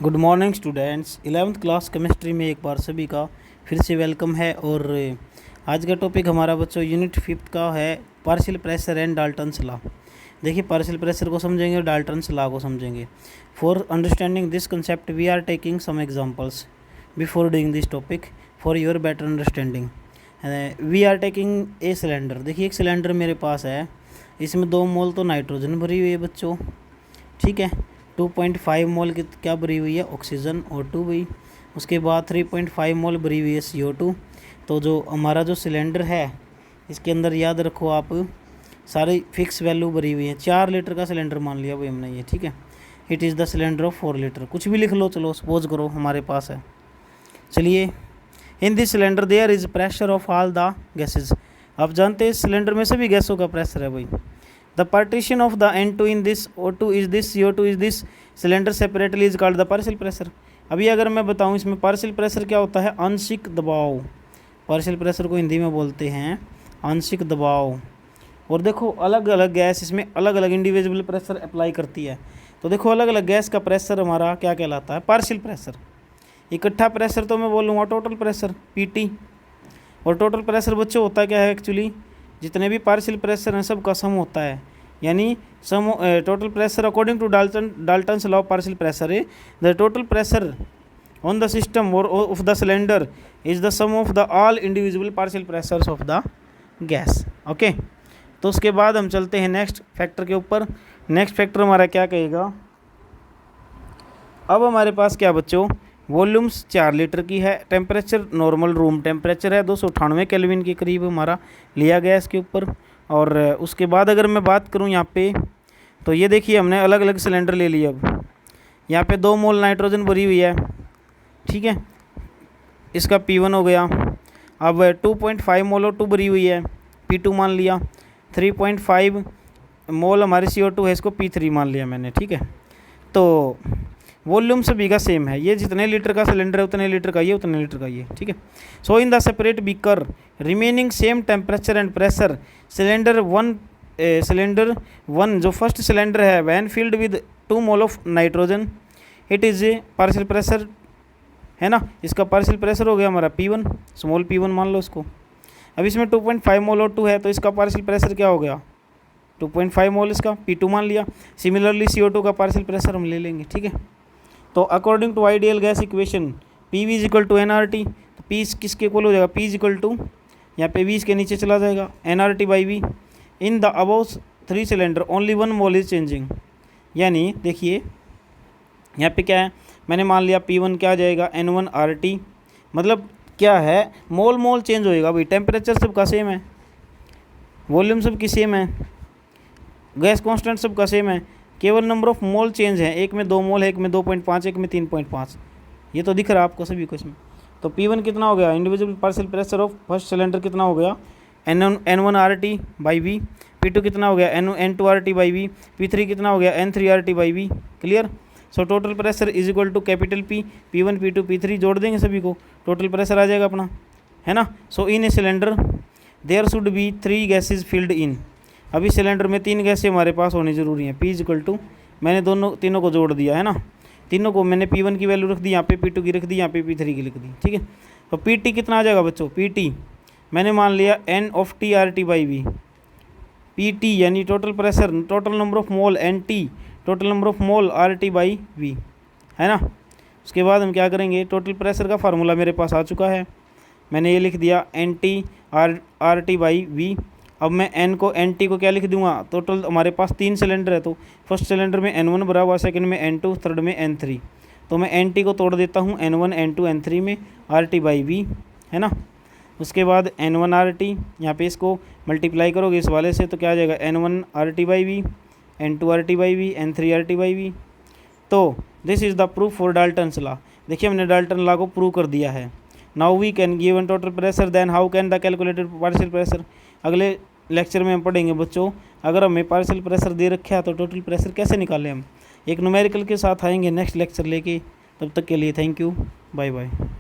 Good morning students. 11th class chemistry में एक बार सभी का फिर से वेलकम है। और आज का टॉपिक हमारा बच्चों यूनिट 5 का है partial pressure and Dalton's law. देखिए, पार्शियल प्रेशर को समझेंगे और डाल्टन्स लॉ को समझेंगे। For understanding this concept we are taking some examples before doing this topic for your better understanding. We are taking a cylinder. देखिए, एक cylinder मेरे पास है, इसमें 2 मोल तो नाइट्रोजन भरी हुई है बच्चों, ठीक है। 2.5 मोल की क्या भरी हुई है, ऑक्सीजन O2 भी। उसके बाद 3.5 मोल भरी हुई है CO2। तो जो हमारा जो सिलेंडर है इसके अंदर याद रखो आप सारी फिक्स वैल्यू भरी हुई है। 4 लीटर का सिलेंडर मान लिया भाई हमने ये, ठीक है। It is the cylinder of 4 litre, कुछ भी लिख लो, चलो सपोज करो हमारे पास है। चलिए, in this cylinder there is pressure of all the gases. आप जानते हैं इस सिलेंडर में सभी गैसों का प्रेशर है भाई। The partition of the N2 in this O2 is this, CO2 is this, cylinder separately is called the partial pressure। अभी अगर मैं बताऊं इसमें पार्शियल प्रेशर क्या होता है, आंशिक दबाव। पार्शियल प्रेशर को हिंदी में बोलते हैं आंशिक दबाव। और देखो, अलग अलग गैस इसमें अलग अलग इंडिविजुअल प्रेशर अप्लाई करती है। तो देखो, अलग अलग गैस का प्रेशर हमारा क्या कहलाता है, पार्शियल प्रेशर। इकट्ठा प्रेशर तो मैं बोलूँगा टोटल प्रेशर PT। और टोटल प्रेशर बच्चों होता क्या है एक्चुअली, जितने भी पार्शियल प्रेशर हैं सब का सम होता है। यानी sum total pressure according to Dalton's law of partial pressure है the total pressure on the system और of the cylinder is the sum of the all individual partial pressures of the gas. Okay, तो उसके बाद हम चलते हैं next factor के ऊपर। नेक्स्ट फैक्टर हमारा क्या कहेगा, अब हमारे पास क्या बच्चों, वॉल्यूम्स 4 लीटर की है, टेम्परेचर नॉर्मल रूम टेम्परेचर है 298 केल्विन के करीब हमारा लिया गया इसके ऊपर। और उसके बाद अगर मैं बात करूं यहाँ पे, तो ये देखिए हमने अलग अलग सिलेंडर ले लिया। अब यहाँ पे 2 मोल नाइट्रोजन भरी हुई है, ठीक है, इसका P1 हो गया। अब 2.5 मोल O2 भरी हुई है, P2 मान लिया। 3.5 मोल हमारी CO2 है, इसको P3 मान लिया मैंने, ठीक है। तो वॉल्यूम सभी का सेम है, ये जितने लीटर का सिलेंडर है उतने लीटर का ये, उतने लीटर का ये, ठीक है। So in the separate beaker remaining same temperature and pressure cylinder one जो फर्स्ट सिलेंडर है when filled with 2 mole of nitrogen, it is a partial pressure है ना। इसका पार्शियल प्रेशर हो गया हमारा P1, स्मॉल P1 मान लो इसको। अब इसमें 2.5 मोल O2 है, तो इसका पार्शियल प्रेशर क्या हो गया, 2.5 मोल, इसका P2 मान लिया। सिमिलरली CO2 का पार्शियल प्रेशर हम ले लेंगे, ठीक है। तो according to ideal gas equation PV is equal to NRT। तो P किसके इक्वल हो जाएगा, P इज इक्वल टू, यहाँ पे V इसके नीचे चला जाएगा, NRT by V। In the above 3 cylinder only 1 mole is changing. यानी देखिए यहाँ पे क्या है, मैंने मान लिया P1 क्या आ जाएगा N1RT। मतलब क्या है, मोल मोल चेंज होएगा भाई, टेम्परेचर सबका सेम है, वॉल्यूम सबकी सेम है, गैस कांस्टेंट सबका सेम है, केवल नंबर ऑफ मोल चेंज है। एक में 2 मोल है, एक में 2.5, एक में 3.5। ये तो दिख रहा है आपको सभी को इसमें। तो P1 कितना हो गया, individual partial pressure of first cylinder कितना हो गया, N1RT बाई V। P2 कितना हो गया, N2RT बाई V। P3 कितना हो गया, N3RT by V। Clear. So total pressure is equal to capital P, P1 P2 P3 जोड़ देंगे सभी को, टोटल प्रेशर आ जाएगा अपना, है ना। So in a cylinder there should be 3 gases filled in. अभी सिलेंडर में 3 गैसें हमारे पास होनी ज़रूरी है। P इज इक्वल टू, मैंने तीनों को जोड़ दिया है ना, तीनों को मैंने P1 की वैल्यू रख दी, यहाँ पे P2 की रख दी, यहाँ पे P3 की लिख दी, ठीक है। तो PT कितना आ जाएगा बच्चों, PT मैंने मान लिया N of TRT by V। PT यानी total pressure, total number of mole NT, total number of mole RT by V, है ना। उसके बाद हम क्या करेंगे, टोटल प्रेशर का फार्मूला मेरे पास आ चुका है, मैंने ये लिख दिया NT RT बाई V। अब मैं NT को क्या लिख दूंगा, टोटल हमारे पास 3 सिलेंडर है, तो फर्स्ट सिलेंडर में N1 भरा हुआ, सेकंड में N2, थर्ड में N3। तो मैं NT को तोड़ देता हूँ N1 N2 N3 में, RT बाई V, है ना। उसके बाद N1RT, यहाँ पे इसको मल्टीप्लाई करोगे इस वाले से तो क्या आ जाएगा, N1RT by V, N2RT by V, N3RT by V। तो this is the proof for Dalton's law. देखिए, हमने डाल्टन लॉ को प्रूव कर दिया है। Now we can given total pressure, then how can the calculated partial pressure. अगले lecture में हम पढ़ेंगे बच्चों, अगर हमें पार्शियल प्रेशर दे रखा है तो टोटल प्रेशर कैसे निकालें हम, एक न्यूमेरिकल के साथ आएंगे नेक्स्ट लेक्चर लेके। तब तक के लिए थैंक यू, बाय बाय।